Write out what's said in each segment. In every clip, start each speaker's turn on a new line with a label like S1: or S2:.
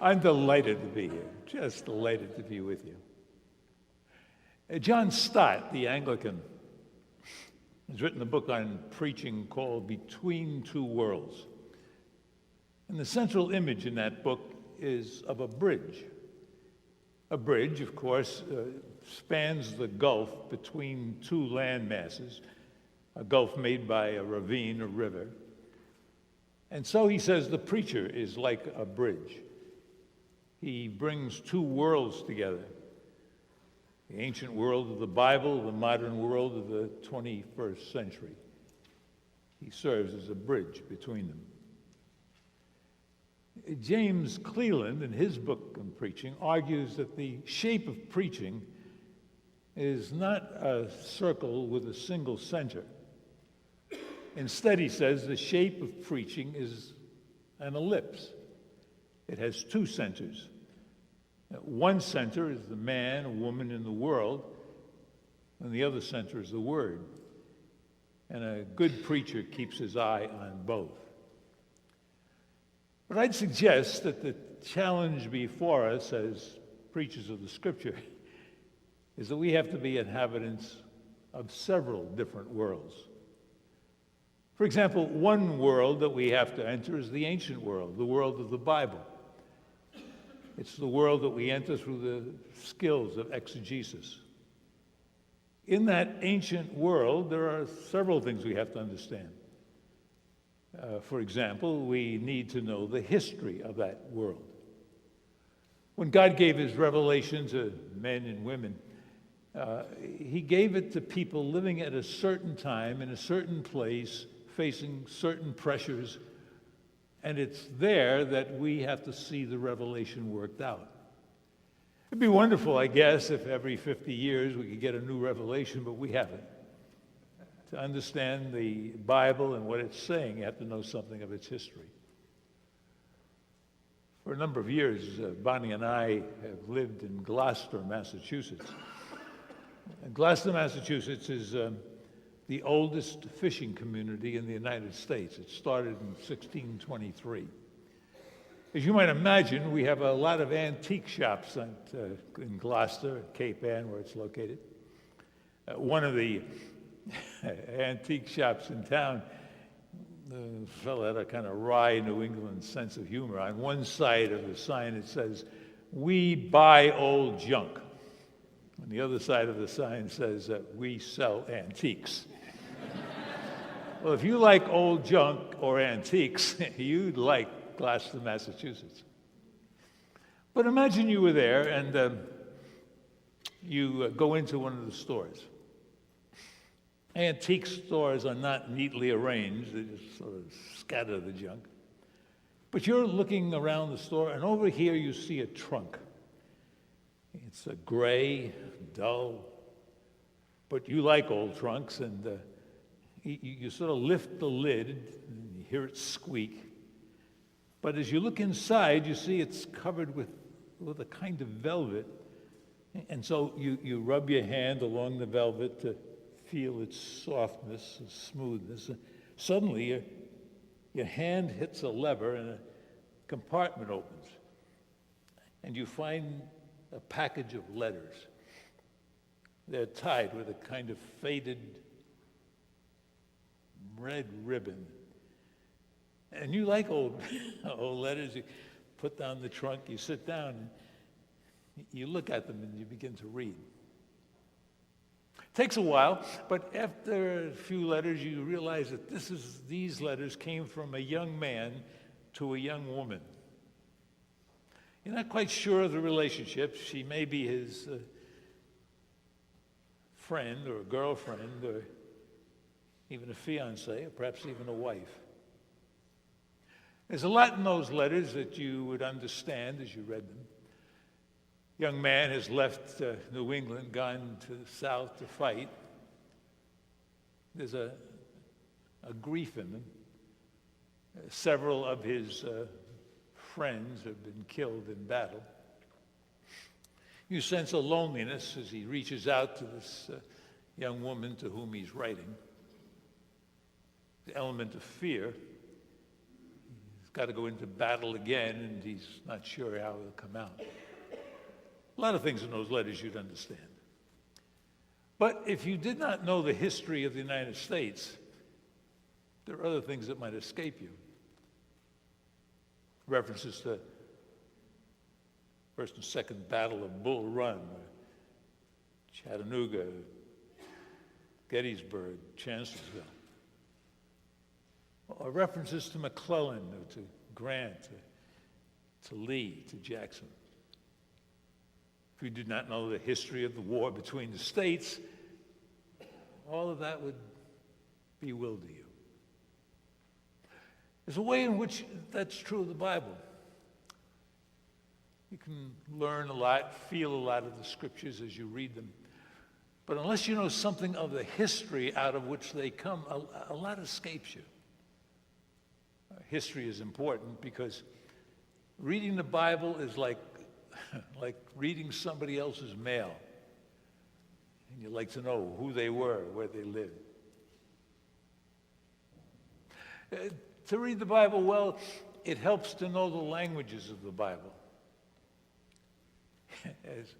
S1: I'm delighted to be here, just delighted to be with you. John Stott, the Anglican, has written a book on preaching called Between Two Worlds. And the central image in that book is of a bridge. A bridge, of course, spans the gulf between two land masses, a gulf made by a ravine, a river. And so he says the preacher is like a bridge. He brings two worlds together, the ancient world of the Bible, the modern world of the 21st century. He serves as a bridge between them. James Cleland, in his book on preaching, argues that the shape of preaching is not a circle with a single center. Instead, he says, the shape of preaching is an ellipse. It has two centers. One center is the man or woman in the world, and the other center is the Word. And a good preacher keeps his eye on both. But I'd suggest that the challenge before us as preachers of the Scripture is that we have to be inhabitants of several different worlds. For example, one world that we have to enter is the ancient world, the world of the Bible. It's the world that we enter through the skills of exegesis. In that ancient world, there are several things we have to understand. For example, we need to know the history of that world. When God gave his revelation to men and women, he gave it to people living at a certain time, in a certain place, facing certain pressures, and it's there that we have to see the revelation worked out. It'd be wonderful, I guess, if every 50 years we could get a new revelation, but we haven't. To understand the Bible and what it's saying, you have to know something of its history. For a number of years, Bonnie and I have lived in Gloucester, Massachusetts. And Gloucester, Massachusetts is the oldest fishing community in the United States. It started in 1623. As you might imagine, we have a lot of antique shops in Gloucester, Cape Ann, where it's located. One of the antique shops in town, the fellow had a kind of wry New England sense of humor. On one side of the sign it says, "We buy old junk." On the other side of the sign says, "We sell antiques." Well, if you like old junk or antiques, you'd like Gloucester, Massachusetts. But imagine you were there and you go into one of the stores. Antique stores are not neatly arranged. They just sort of scatter the junk. But you're looking around the store, and over here you see a trunk. It's a gray, dull, but you like old trunks, and you sort of lift the lid, and you hear it squeak. But as you look inside, you see it's covered with a kind of velvet. And so you rub your hand along the velvet to feel its softness and smoothness. And suddenly, your hand hits a lever and a compartment opens. And you find a package of letters. They're tied with a kind of faded red ribbon. And you like old letters. You put down the trunk, you sit down, and you look at them and you begin to read. Takes a while, but after a few letters, you realize that these letters came from a young man to a young woman. You're not quite sure of the relationship. She may be his friend or a girlfriend or even a fiancée or perhaps even a wife. There's a lot in those letters that you would understand as you read them. Young man has left New England, gone to the South to fight. There's a grief in them. Several of his friends have been killed in battle. You sense a loneliness as he reaches out to this young woman to whom he's writing. The element of fear. He's got to go into battle again, and he's not sure how he'll come out. A lot of things in those letters you'd understand. But if you did not know the history of the United States, there are other things that might escape you. References to First and Second Battle of Bull Run, Chattanooga, Gettysburg, Chancellorsville. Or references to McClellan, or to Grant, to Lee, to Jackson. If you did not know the history of the war between the states, all of that would bewilder you. There's a way in which that's true of the Bible. You can learn a lot, feel a lot of the scriptures as you read them. But unless you know something of the history out of which they come, a lot escapes you. History is important because reading the Bible is like reading somebody else's mail. And you like to know who they were, where they lived. To read the Bible well, it helps to know the languages of the Bible. As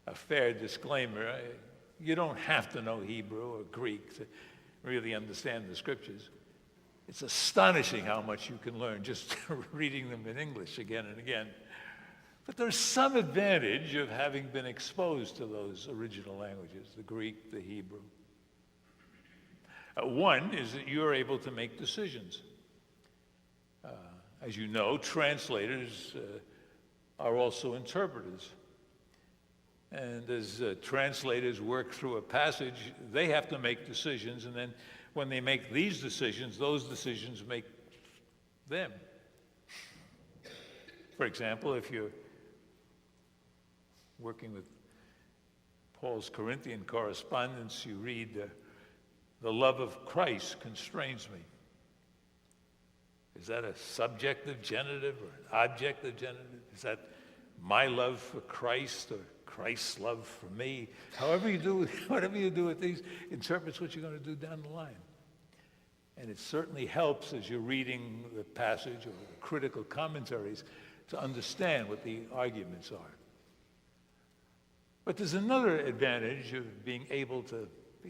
S1: a fair disclaimer, you don't have to know Hebrew or Greek to really understand the scriptures. It's astonishing how much you can learn just reading them in English again and again. But there's some advantage of having been exposed to those original languages, the Greek, the Hebrew. One is that you're able to make decisions. As you know, translators are also interpreters. And as translators work through a passage, they have to make decisions, and then when they make these decisions, those decisions make them. For example, if you're working with Paul's Corinthian correspondence, you read, "The love of Christ constrains me." Is that a subjective genitive or an objective genitive? Is that my love for Christ or Christ's love for me? However you do, whatever you do with these, interprets what you're going to do down the line. And it certainly helps as you're reading the passage or the critical commentaries to understand what the arguments are. But there's another advantage of being able to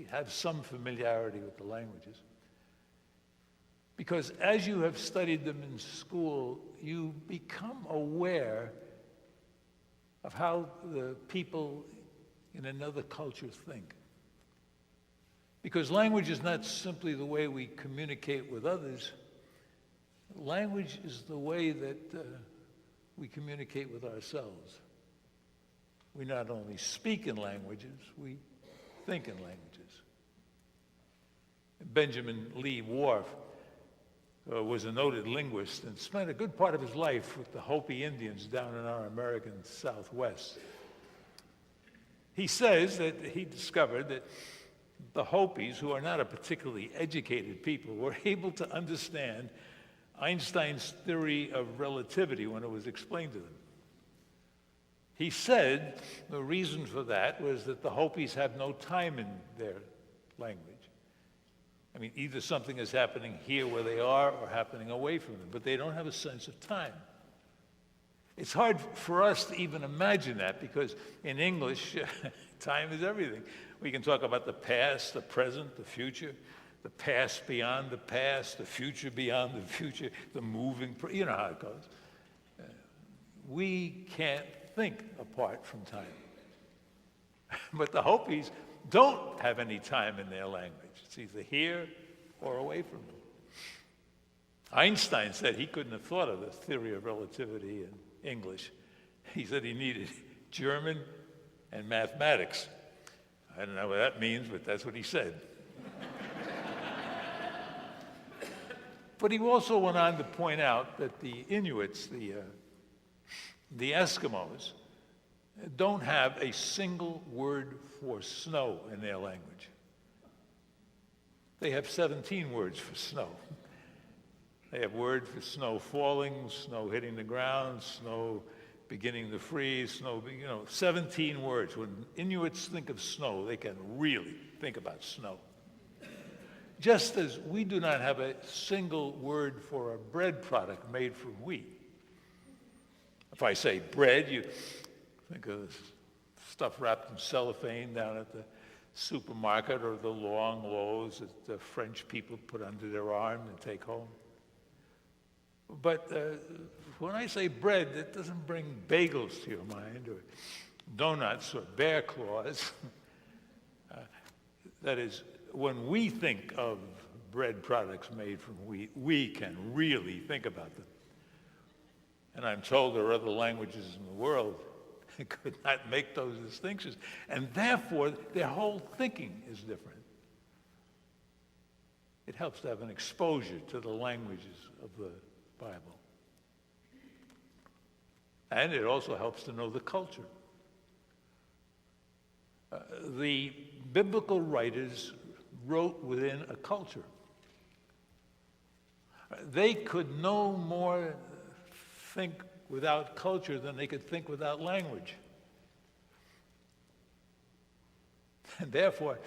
S1: have some familiarity with the languages. Because as you have studied them in school, you become aware of how the people in another culture think. Because language is not simply the way we communicate with others. Language is the way that we communicate with ourselves. We not only speak in languages, we think in languages. Benjamin Lee Whorf was a noted linguist and spent a good part of his life with the Hopi Indians down in our American Southwest. He says that he discovered that the Hopis, who are not a particularly educated people, were able to understand Einstein's theory of relativity when it was explained to them. He said the reason for that was that the Hopis have no time in their language. I mean, either something is happening here where they are or happening away from them, but they don't have a sense of time. It's hard for us to even imagine that because in English, time is everything. We can talk about the past, the present, the future, the past beyond the past, the future beyond the future, the moving, you know how it goes. We can't think apart from time. But the Hopis don't have any time in their language. It's either here or away from them. Einstein said he couldn't have thought of the theory of relativity in English. He said he needed German and mathematics. I don't know what that means, but that's what he said. But he also went on to point out that the Inuits, the Eskimos, don't have a single word for snow in their language. They have 17 words for snow. They have word for snow falling, snow hitting the ground, snow beginning to freeze, snow, 17 words. When Inuits think of snow, they can really think about snow. Just as we do not have a single word for a bread product made from wheat. If I say bread, you think of stuff wrapped in cellophane down at the supermarket, or the long loaves that the French people put under their arm and take home. But when I say bread, it doesn't bring bagels to your mind, or donuts, or bear claws. That is, when we think of bread products made from wheat, we can really think about them. And I'm told there are other languages in the world that could not make those distinctions. And therefore, their whole thinking is different. It helps to have an exposure to the languages of the Bible. And it also helps to know the culture. The biblical writers wrote within a culture. They could no more think without culture than they could think without language. And therefore,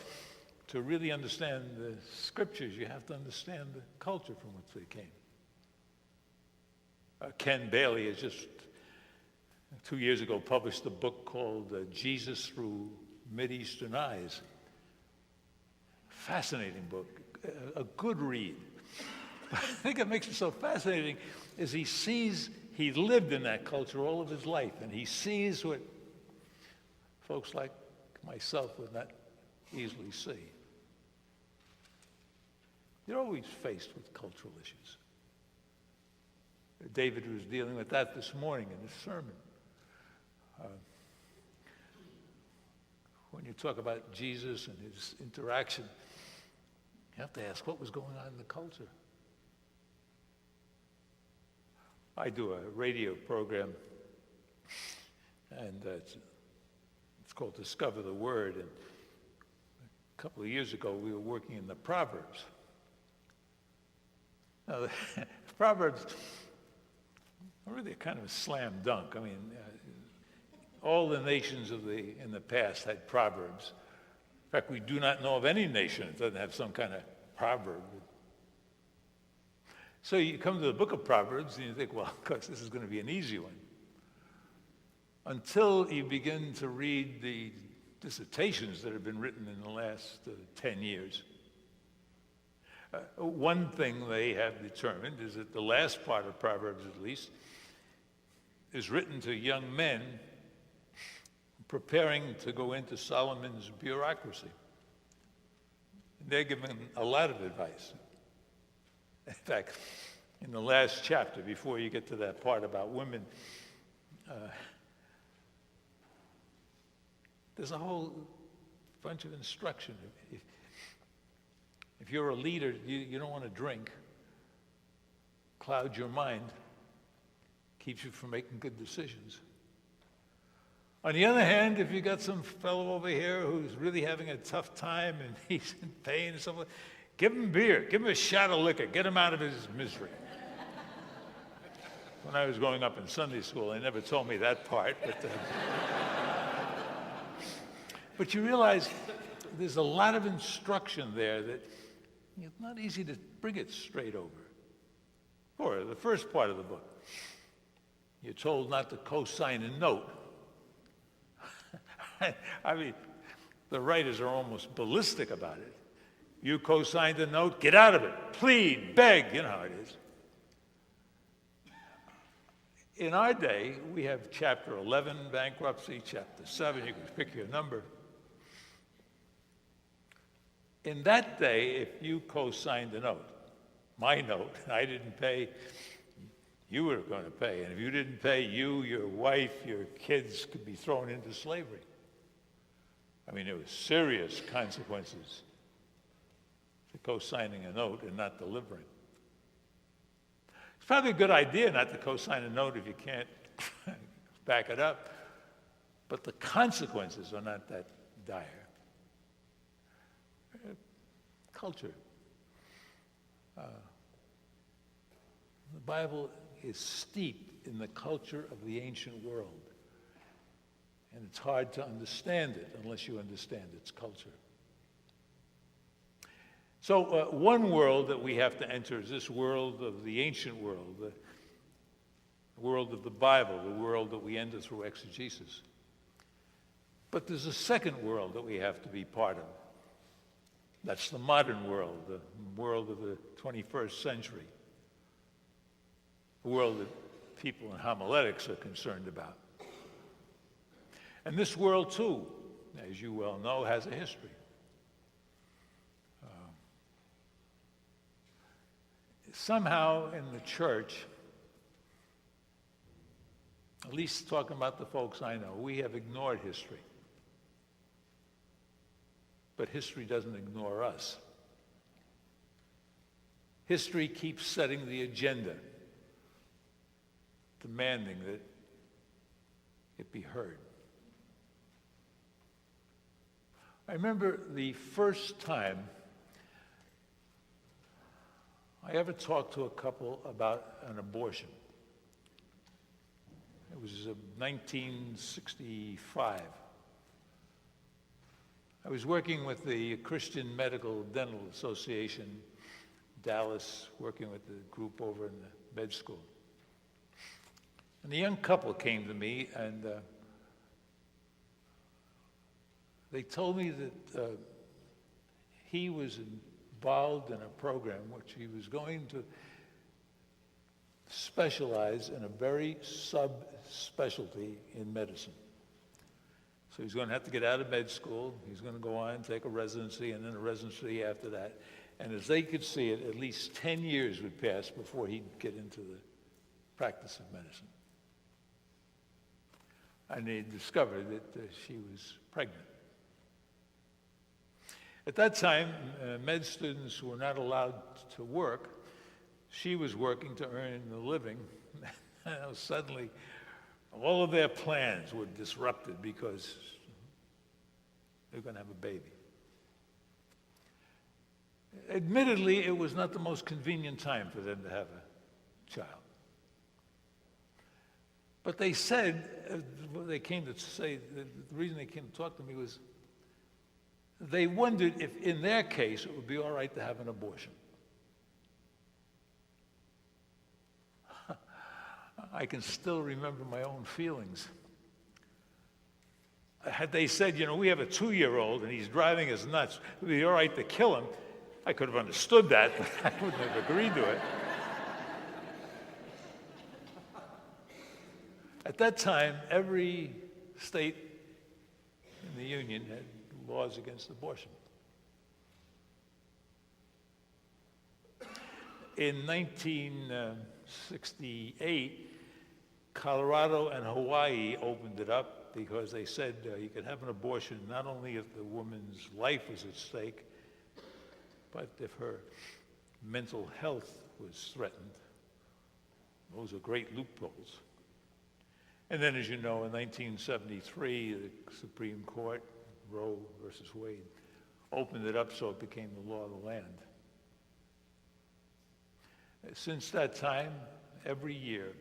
S1: to really understand the scriptures, you have to understand the culture from which they came. Ken Bailey has just 2 years ago published a book called Jesus Through Mideastern Eyes. Fascinating book, a good read. I think what makes it so fascinating is he lived in that culture all of his life, and he sees what folks like myself would not easily see. You're always faced with cultural issues. David was dealing with that this morning in his sermon. When you talk about Jesus and his interaction, you have to ask what was going on in the culture. I do a radio program, and it's called Discover the Word. And a couple of years ago, we were working in the Proverbs. Now, the Proverbs are really kind of a slam dunk. I mean, all the nations in the past had proverbs. In fact, we do not know of any nation that doesn't have some kind of proverb. So you come to the book of Proverbs and you think, well, of course, this is going to be an easy one. Until you begin to read the dissertations that have been written in the last 10 years. One thing they have determined is that the last part of Proverbs, at least, is written to young men preparing to go into Solomon's bureaucracy. They're given a lot of advice. In fact, in the last chapter, before you get to that part about women, there's a whole bunch of instruction. If you're a leader, you don't want to drink. Clouds your mind, keeps you from making good decisions. On the other hand, if you got some fellow over here who's really having a tough time and he's in pain and stuff like that, give him beer, give him a shot of liquor, get him out of his misery. When I was growing up in Sunday school, they never told me that part, but you realize there's a lot of instruction there that it's not easy to bring it straight over. Or the first part of the book, you're told not to co-sign a note. I mean, the writers are almost ballistic about it. You co-signed a note, get out of it. Plead, beg, you know how it is. In our day, we have chapter 11, bankruptcy, chapter 7, you can pick your number. In that day, if you co-signed a note, my note, I didn't pay, you were going to pay. And if you didn't pay, you, your wife, your kids could be thrown into slavery. I mean, there were serious consequences to co-signing a note and not delivering. It's probably a good idea not to co-sign a note if you can't back it up, but the consequences are not that dire. Culture. The Bible is steeped in the culture of the ancient world. And it's hard to understand it unless you understand its culture. So one world that we have to enter is this world of the ancient world, the world of the Bible, the world that we enter through exegesis. But there's a second world that we have to be part of. That's the modern world, the world of the 21st century, the world that people in homiletics are concerned about. And this world, too, as you well know, has a history. Somehow in the church, at least talking about the folks I know, we have ignored history. But history doesn't ignore us. History keeps setting the agenda, demanding that it be heard. I remember the first time I ever talked to a couple about an abortion. It was 1965. I was working with the Christian Medical Dental Association, Dallas, working with the group over in the med school. And the young couple came to me, and they told me that he was involved in a program which he was going to specialize in a very subspecialty in medicine. So he's going to have to get out of med school. He's going to go on and take a residency, and then a residency after that. And as they could see it, at least 10 years would pass before he'd get into the practice of medicine. And they discovered that she was pregnant. At that time, med students were not allowed to work. She was working to earn a living. And suddenly, all of their plans were disrupted because they were going to have a baby. Admittedly, it was not the most convenient time for them to have a child. But they said, they came to say, the reason they came to talk to me was, they wondered if, in their case, it would be all right to have an abortion. I can still remember my own feelings. Had they said, you know, we have a 2-year-old and he's driving us nuts, it would be all right to kill him, I could have understood that, but I wouldn't have agreed to it. At that time, every state in the Union had laws against abortion. In 1968, Colorado and Hawaii opened it up because they said you could have an abortion not only if the woman's life was at stake, but if her mental health was threatened. Those are great loopholes. And then, as you know, in 1973, the Supreme Court, Roe versus Wade, opened it up so it became the law of the land. Since that time, every year,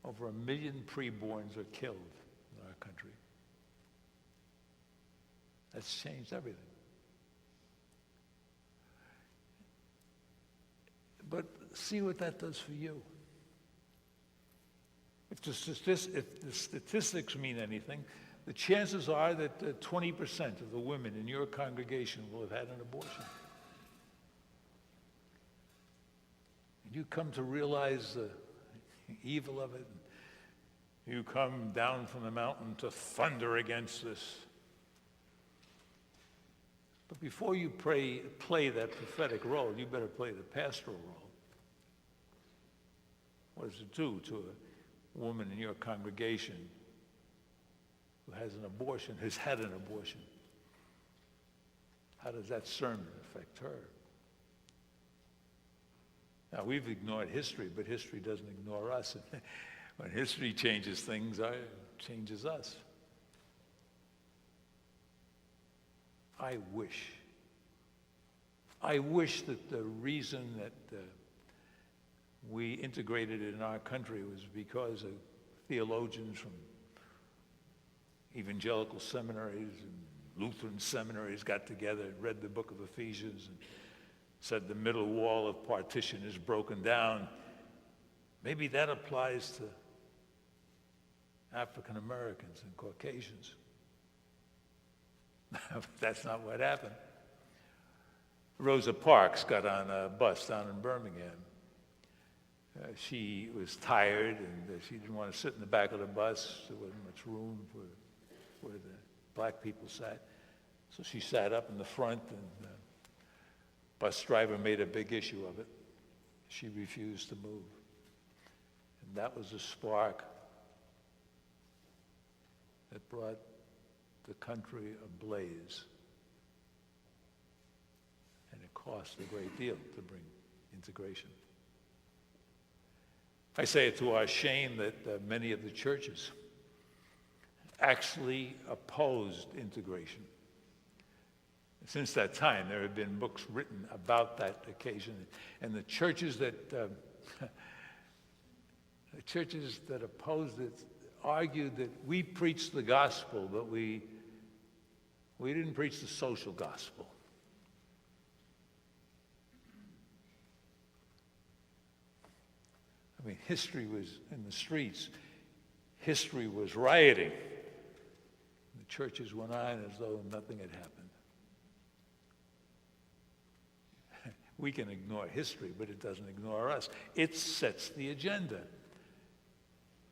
S1: over 1 million preborns are killed in our country. That's changed everything. But see what that does for you. If the statistics mean anything, the chances are that 20% of the women in your congregation will have had an abortion. And you come to realize the evil of it. You come down from the mountain to thunder against this. But before you play that prophetic role, you better play the pastoral role. What does it do to a woman in your congregation who has an abortion, has had an abortion? How does that sermon affect her? Now, we've ignored history, but history doesn't ignore us. When history changes things, it changes us. I wish that the reason that we integrated it in our country was because of theologians from evangelical seminaries and Lutheran seminaries got together and read the book of Ephesians and said the middle wall of partition is broken down. Maybe that applies to African Americans and Caucasians. That's not what happened. Rosa Parks got on a bus down in Birmingham. She was tired and she didn't want to sit in the back of the bus. There wasn't much room for where the black people sat. So she sat up in the front, and the bus driver made a big issue of it. She refused to move. And that was a spark that brought the country ablaze. And it cost a great deal to bring integration. I say it to our shame that many of the churches actually opposed integration. Since that time, there have been books written about that occasion, and the churches that opposed it argued that we preached the gospel, but we didn't preach the social gospel. I mean, history was in the streets. History was rioting. The churches went on as though nothing had happened. We can ignore history, but it doesn't ignore us. It sets the agenda.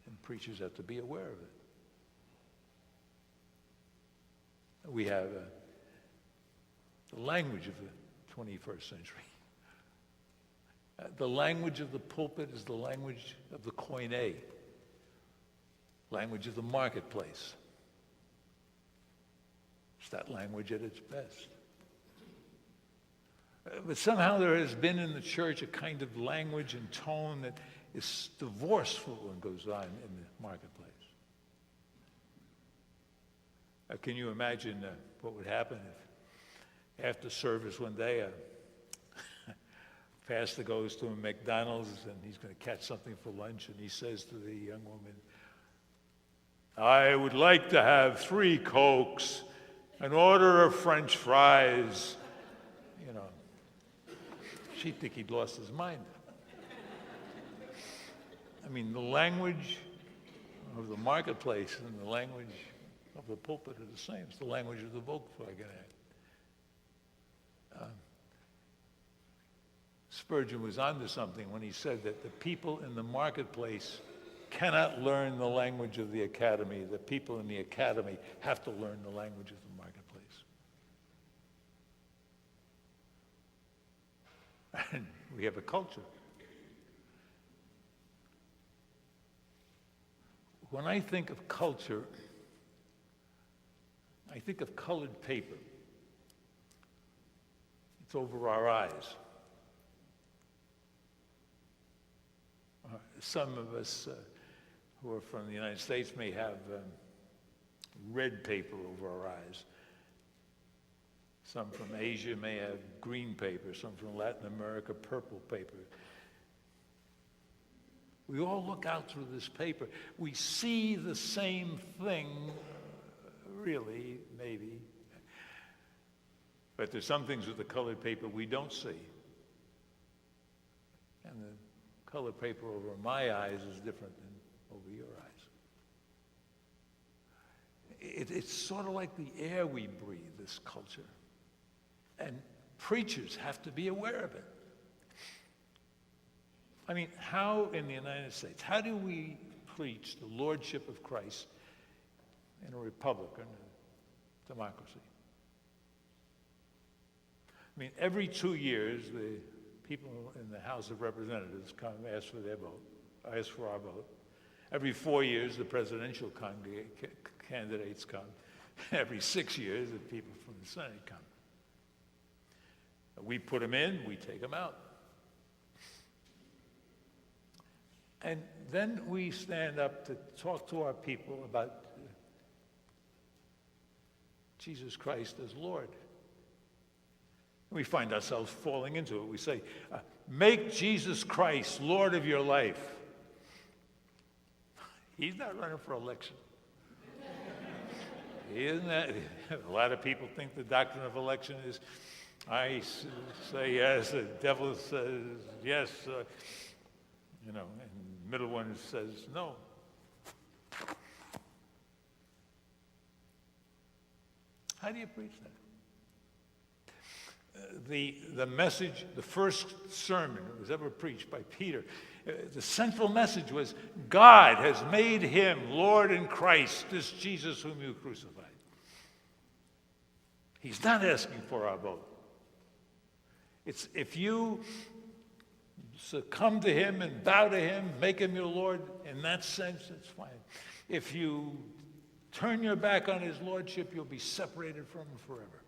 S1: And preachers have to be aware of it. We have the language of the 21st century. The language of the pulpit is the language of the koine, language of the marketplace. It's that language at its best. But somehow there has been in the church a kind of language and tone that is divorced from what goes on in the marketplace. Can you imagine what would happen if after service one day a pastor goes to a McDonald's and he's going to catch something for lunch, and he says to the young woman, "I would like to have 3 Cokes, an order of French fries." You know, she'd think he'd lost his mind. I mean, the language of the marketplace and the language of the pulpit are the same. It's the language of the Volkswagen Act. Spurgeon was onto something when he said that the people in the marketplace cannot learn the language of the academy. The people in the academy have to learn the language of the marketplace. And we have a culture. When I think of culture, I think of colored paper. It's over our eyes. Some of us who are from the United States may have red paper over our eyes. Some from Asia may have green paper. Some from Latin America, purple paper. We all look out through this paper. We see the same thing, really, maybe. But there's some things with the colored paper we don't see. And the colored paper over my eyes is different than over your eyes. It's sort of like the air we breathe, this culture. And preachers have to be aware of it. I mean, how in the United States, how do we preach the lordship of Christ in a republic or in a democracy? I mean, every 2 years, the people in the House of Representatives come ask for their vote, ask for our vote. Every 4 years, the presidential candidates come. Every 6 years, the people from the Senate come. We put them in, we take them out. And then we stand up to talk to our people about Jesus Christ as Lord. We find ourselves falling into it. We say, make Jesus Christ Lord of your life. He's not running for election. Isn't that, a lot of people think the doctrine of election is, say yes, the devil says yes, and the middle one says no. How do you preach that? The message, the first sermon that was ever preached by Peter, the central message was, God has made him Lord and Christ, this Jesus whom you crucified. He's not asking for our vote. It's if you succumb to him and bow to him, make him your Lord, in that sense, it's fine. If you turn your back on his lordship, you'll be separated from him forever.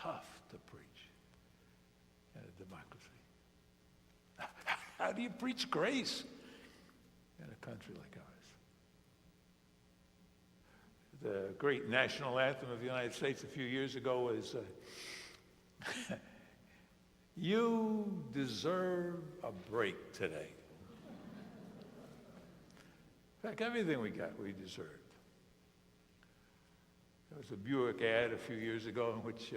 S1: Tough to preach in a democracy. How do you preach grace in a country like ours? The great national anthem of the United States a few years ago was, you deserve a break today. In fact, everything we got, we deserved. There was a Buick ad a few years ago in which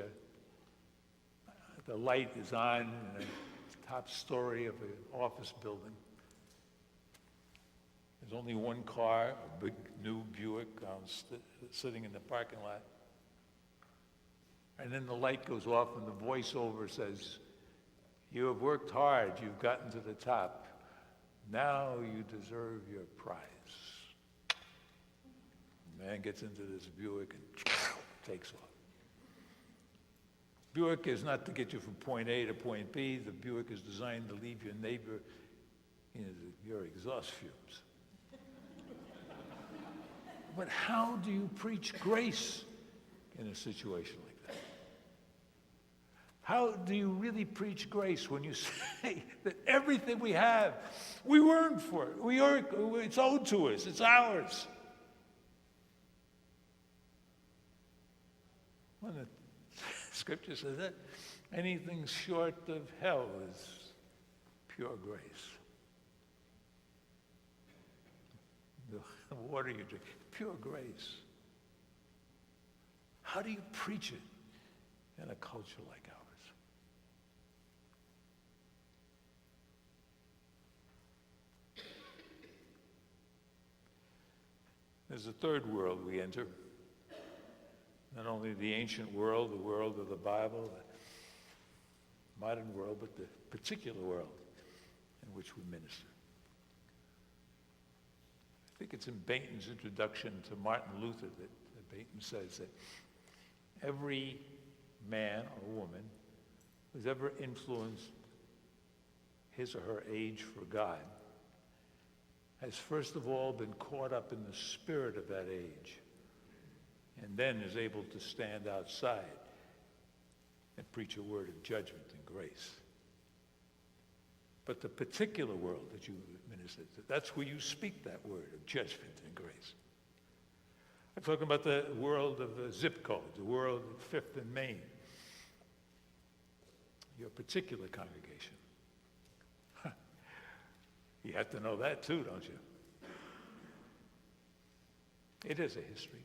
S1: the light is on in the top story of an office building. There's only one car, a big new Buick, sitting in the parking lot. And then the light goes off and the voiceover says, you have worked hard, you've gotten to the top. Now you deserve your prize. The man gets into this Buick and takes off. Buick is not to get you from point A to point B. The Buick is designed to leave your neighbor in your exhaust fumes. But how do you preach grace in a situation like that? How do you really preach grace when you say that everything we have, we earned for it. It's owed to us. It's ours. When the scripture says that, anything short of hell is pure grace. The water you drink, pure grace. How do you preach it in a culture like ours? There's a third world we enter. Not only the ancient world, the world of the Bible, the modern world, but the particular world in which we minister. I think it's in Bainton's introduction to Martin Luther that Bainton says that every man or woman who's ever influenced his or her age for God has first of all been caught up in the spirit of that age, and then is able to stand outside and preach a word of judgment and grace. But the particular world that you minister to, that's where you speak that word of judgment and grace. I'm talking about the world of the zip code, the world of Fifth and Main, your particular congregation. You have to know that too, don't you? It is a history.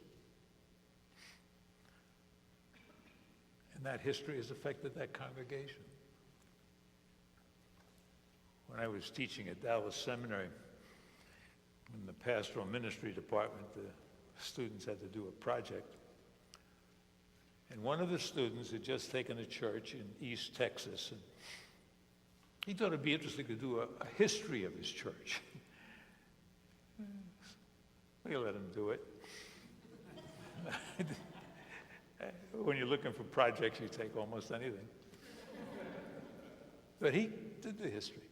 S1: And that history has affected that congregation. When I was teaching at Dallas Seminary, in the pastoral ministry department, the students had to do a project. And one of the students had just taken a church in East Texas, and he thought it'd be interesting to do a history of his church. We let him do it. When you're looking for projects, you take almost anything. But he did the history.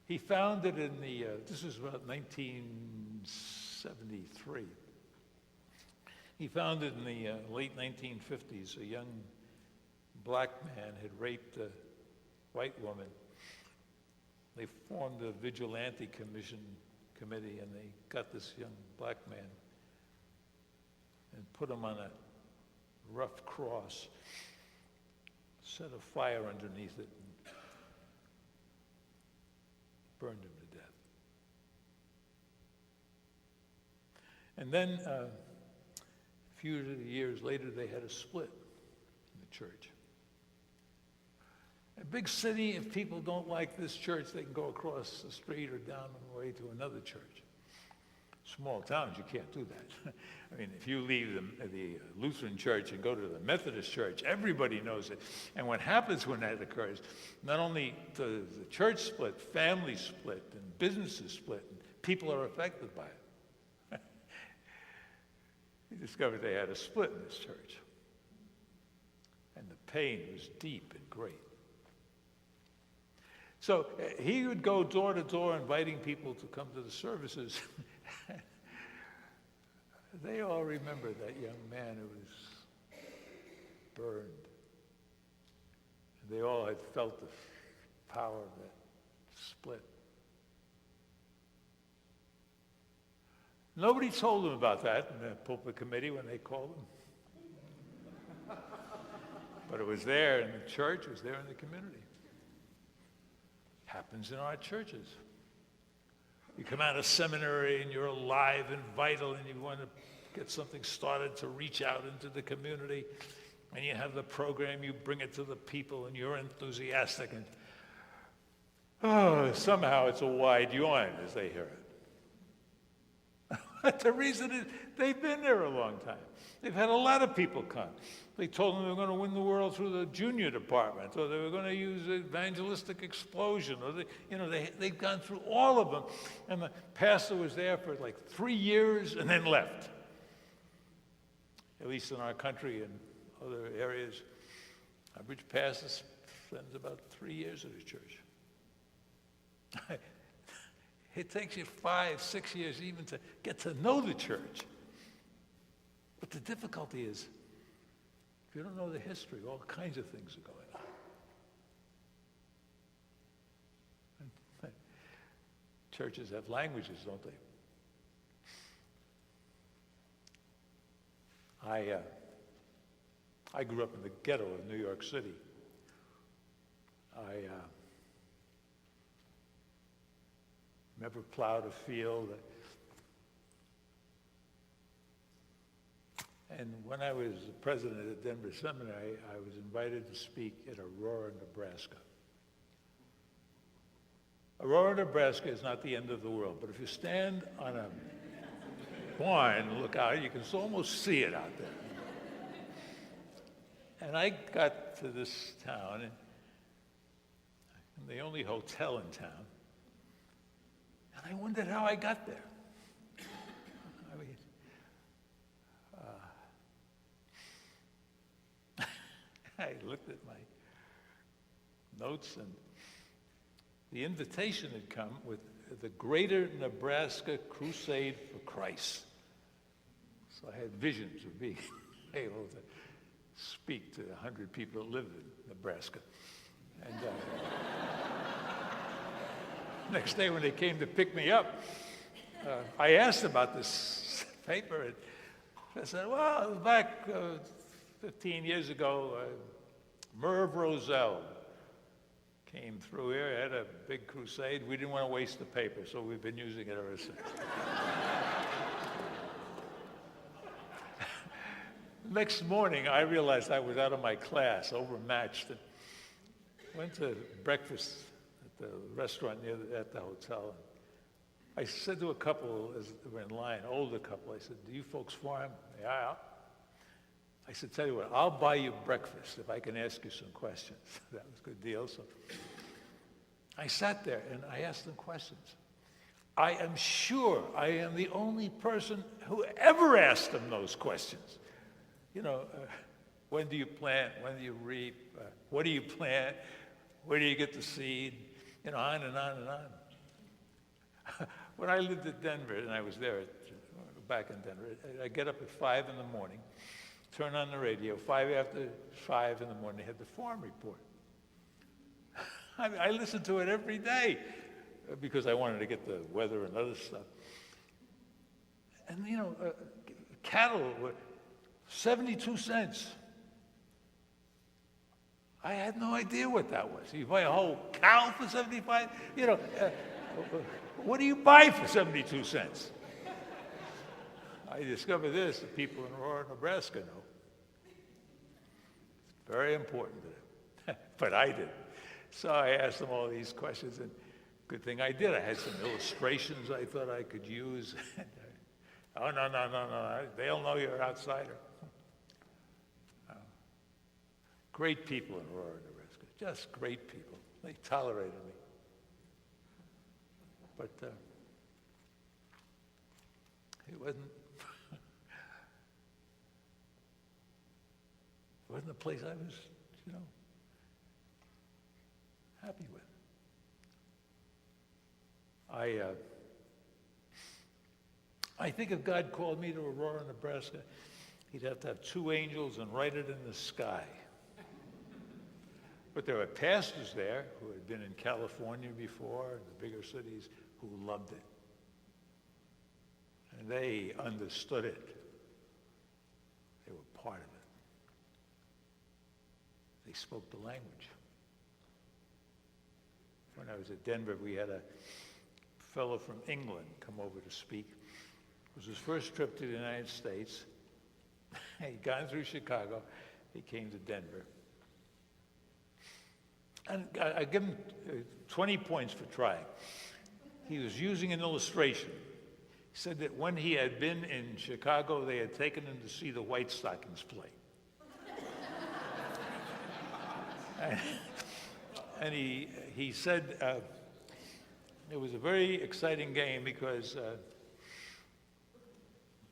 S1: He found that in the, this was about 1973. He found that in the late 1950s, a young black man had raped a white woman. They formed a vigilante committee, and they got this young black man and put him on a rough cross, set a fire underneath it, and burned him to death. And then a few years later, they had a split in the church. A big city, if people don't like this church, they can go across the street or down the way to another church. Small towns, you can't do that. I mean, if you leave the Lutheran church and go to the Methodist church, everybody knows it. And what happens when that occurs, not only does the church split, families split, and businesses split, and people are affected by it. He discovered they had a split in this church. And the pain was deep and great. So he would go door to door inviting people to come to the services. They all remember that young man who was burned. They all had felt the power of that split. Nobody told them about that in the pulpit committee when they called them. But it was there in the church, it was there in the community. Happens in our churches. You come out of seminary and you're alive and vital and you want to get something started to reach out into the community, and you have the program, you bring it to the people and you're enthusiastic, and somehow it's a wide yawn as they hear it. But the reason is they've been there a long time. They've had a lot of people come. They told them they were going to win the world through the junior department, or they were going to use evangelistic explosion, or they've gone through all of them. And the pastor was there for like 3 years and then left. At least in our country and other areas, average pastor spends about 3 years at his church. It takes you 5, 6 years even to get to know the church. But the difficulty is, if you don't know the history, all kinds of things are going on. Churches have languages, don't they? I grew up in the ghetto of New York City. I never plowed a field. And when I was president at Denver Seminary, I was invited to speak at Aurora, Nebraska. Aurora, Nebraska is not the end of the world, but if you stand on a barn and look out, you can almost see it out there. And I got to this town, and the only hotel in town, and I wondered how I got there. I looked at my notes, and the invitation had come with the Greater Nebraska Crusade for Christ. So I had visions of being able to speak to 100 people that live in Nebraska. And next day when they came to pick me up, I asked about this paper, and I said, well, it was back 15 years ago, Merv Roselle came through here, had a big crusade. We didn't want to waste the paper, so we've been using it ever since. Next morning, I realized I was out of my class, overmatched, and went to breakfast at the restaurant at the hotel. I said to a couple as they were in line, older couple, I said, do you folks farm? Yeah. I said, tell you what, I'll buy you breakfast if I can ask you some questions. That was a good deal. So I sat there and I asked them questions. I am sure I am the only person who ever asked them those questions. When do you plant? When do you reap? What do you plant? Where do you get the seed? On and on and on. When I lived at Denver, and I was there back in Denver, I get up at 5 in the morning, turn on the radio, 5 after 5 in the morning, they had the farm report. I listened to it every day because I wanted to get the weather and other stuff. And, cattle were 72 cents. I had no idea what that was. You buy a whole cow for 75? What do you buy for 72 cents? I discovered this, the people in Aurora, Nebraska know. It's very important to them. But I didn't. So I asked them all these questions, and good thing I did. I had some illustrations I thought I could use. Oh, no. They'll know you're an outsider. Great people in Aurora, Nebraska. Just great people. They tolerated me. But it wasn't a place I was, happy with. I think if God called me to Aurora, Nebraska, he'd have to have two angels and write it in the sky. But there were pastors there who had been in California before, in the bigger cities, who loved it. And they understood it. They were part of it. They spoke the language. When I was at Denver, we had a fellow from England come over to speak. It was his first trip to the United States. He'd gone through Chicago. He came to Denver. And I give him 20 points for trying. He was using an illustration. He said that when he had been in Chicago, they had taken him to see the White Stockings play. And he said it was a very exciting game because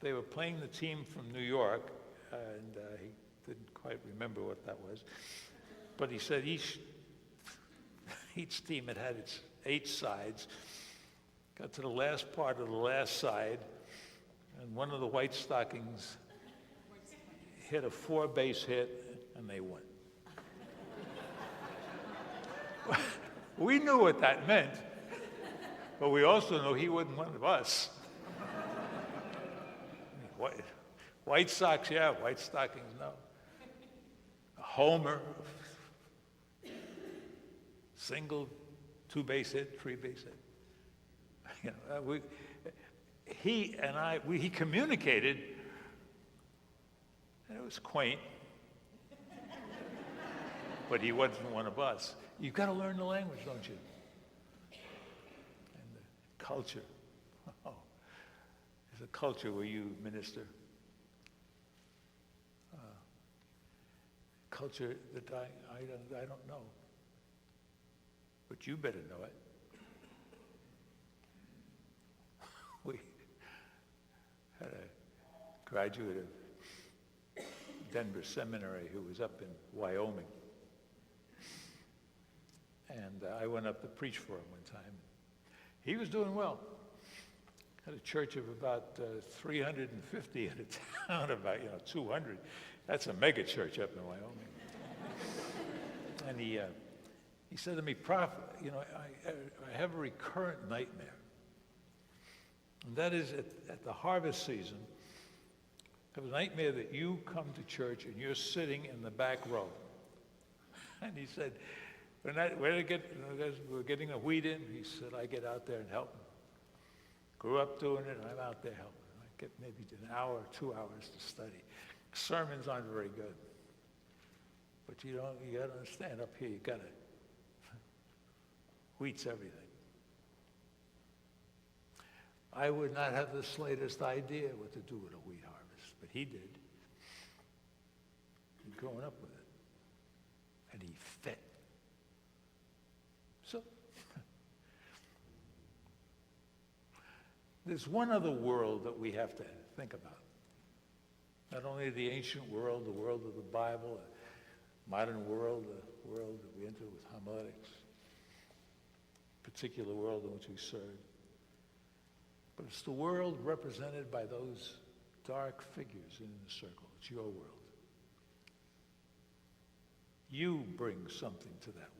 S1: they were playing the team from New York, and he didn't quite remember what that was. But he said each team had its 8 sides, got to the last part of the last side, and one of the White Stockings hit a 4-base hit, and they won. We knew what that meant, but we also knew he wasn't one of us. White Sox, yeah. White Stockings, no. A homer, single, 2-base hit, 3-base hit. He communicated, and it was quaint, but he wasn't one of us. You've got to learn the language, don't you? And the culture. Oh, there's a culture where you minister. Culture that I don't know. But you better know it. We had a graduate of Denver Seminary who was up in Wyoming. And I went up to preach for him one time. He was doing well. Had a church of about 350 in a town of about 200. That's a mega church up in Wyoming. And he said to me, "Prophet, I have a recurrent nightmare. And that is at the harvest season, I have a nightmare that you come to church and you're sitting in the back row." And he said, we're getting the wheat in. He said, I get out there and help him. Grew up doing it, and I'm out there helping. I get maybe an hour, 2 hours to study. Sermons aren't very good. But you got to understand, up here, wheat's everything. I would not have the slightest idea what to do with a wheat harvest, but he did. He's growing up with it. And he fit. So, there's one other world that we have to think about. Not only the ancient world, the world of the Bible, the modern world, the world that we enter with homiletics, particular world in which we serve. But it's the world represented by those dark figures in the circle. It's your world. You bring something to that world.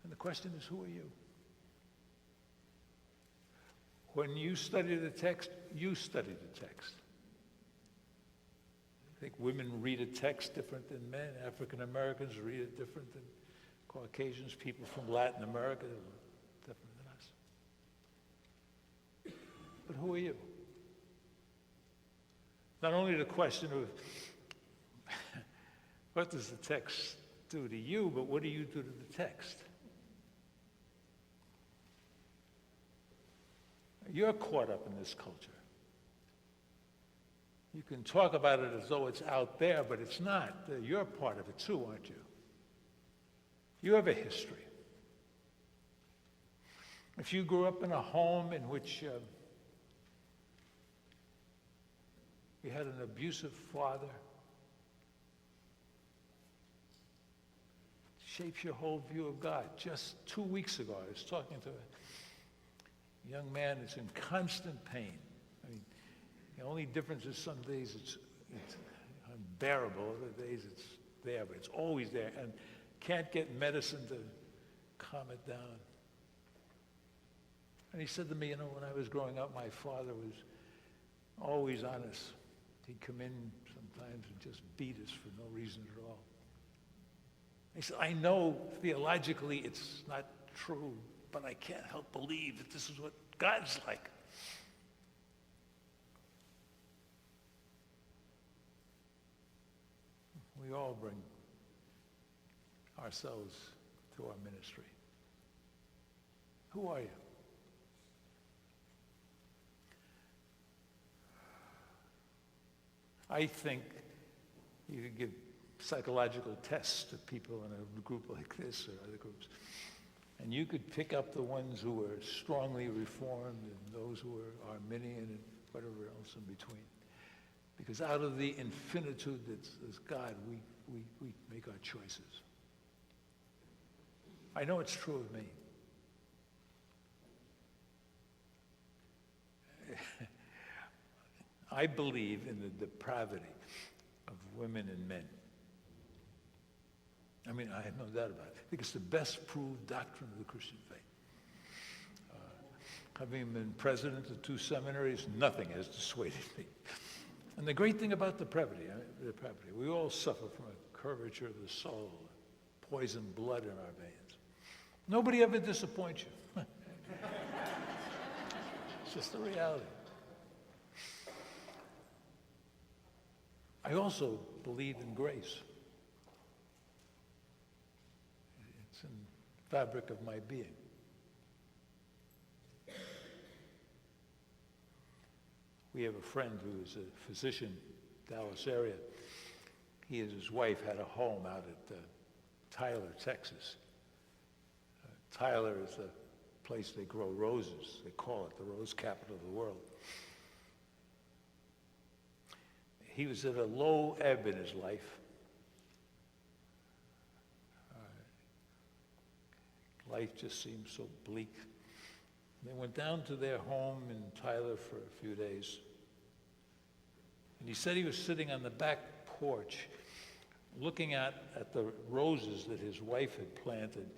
S1: And the question is, who are you? When you study the text, you study the text. I think women read a text different than men. African Americans read it different than Caucasians. People from Latin America are different than us. But who are you? Not only the question of what does the text do to you, but what do you do to the text? You're caught up in this culture. You can talk about it as though it's out there, but it's not. You're part of it too, aren't you? You have a history. If you grew up in a home in which you had an abusive father, it shapes your whole view of God. Just 2 weeks ago, I was talking to a young man that's in constant pain. I mean, the only difference is some days it's unbearable, other days it's there, but it's always there, and can't get medicine to calm it down. And he said to me, when I was growing up, my father was always honest. He'd come in sometimes and just beat us for no reason at all. He said, I know theologically it's not true, but I can't help believe that this is what God's like. We all bring ourselves to our ministry. Who are you? I think you could give psychological tests to people in a group like this or other groups, and you could pick up the ones who are strongly Reformed and those who are Arminian and whatever else in between. Because out of the infinitude that's God, we make our choices. I know it's true of me. I believe in the depravity of women and men. I mean, I have no doubt about it. I think it's the best proved doctrine of the Christian faith. Having been president of 2 seminaries, nothing has dissuaded me. And the great thing about depravity, we all suffer from a curvature of the soul, poisoned blood in our veins. Nobody ever disappoints you. It's just the reality. I also believe in grace. It's in the fabric of my being. We have a friend who is a physician, Dallas area. He and his wife had a home out at Tyler, Texas. Tyler is the place they grow roses. They call it the rose capital of the world. He was at a low ebb in his life. Life just seemed so bleak. They went down to their home in Tyler for a few days. And he said he was sitting on the back porch looking at the roses that his wife had planted.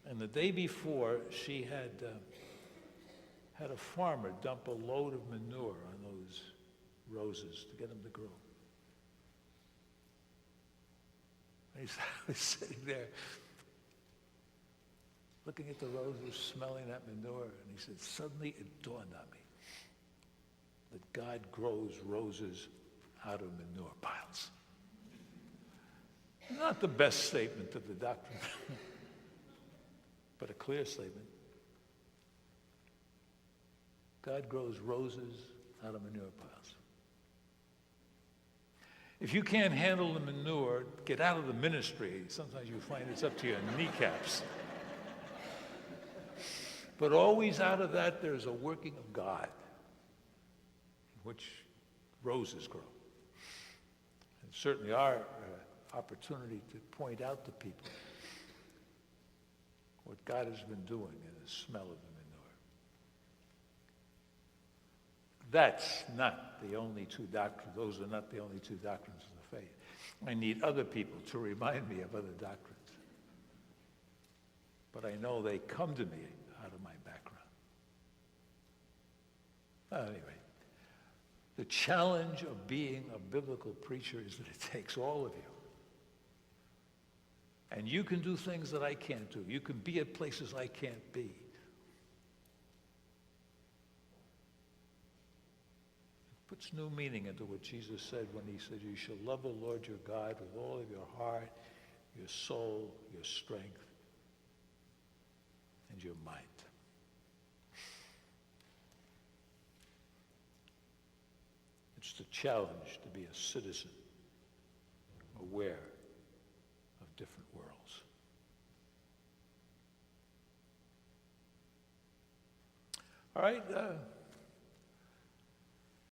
S1: And the day before, she had a farmer dump a load of manure on those roses to get them to grow. And I was sitting there looking at the roses, smelling that manure, and he said, suddenly it dawned on me that God grows roses out of manure piles. Not the best statement of the doctrine, but a clear statement. God grows roses out of manure piles. If you can't handle the manure, get out of the ministry. Sometimes you find it's up to your kneecaps. But always out of that, there's a working of God, in which roses grow. And certainly our opportunity to point out to people what God has been doing in the smell of the manure. That's not the only 2 doctrines. Those are not the only 2 doctrines of the faith. I need other people to remind me of other doctrines. But I know they come to me out of my background. Anyway, the challenge of being a biblical preacher is that it takes all of you. And you can do things that I can't do. You can be at places I can't be. puts new meaning into what Jesus said when he said, you shall love the Lord your God with all of your heart, your soul, your strength, and your might. It's the challenge to be a citizen, aware of different worlds. All right,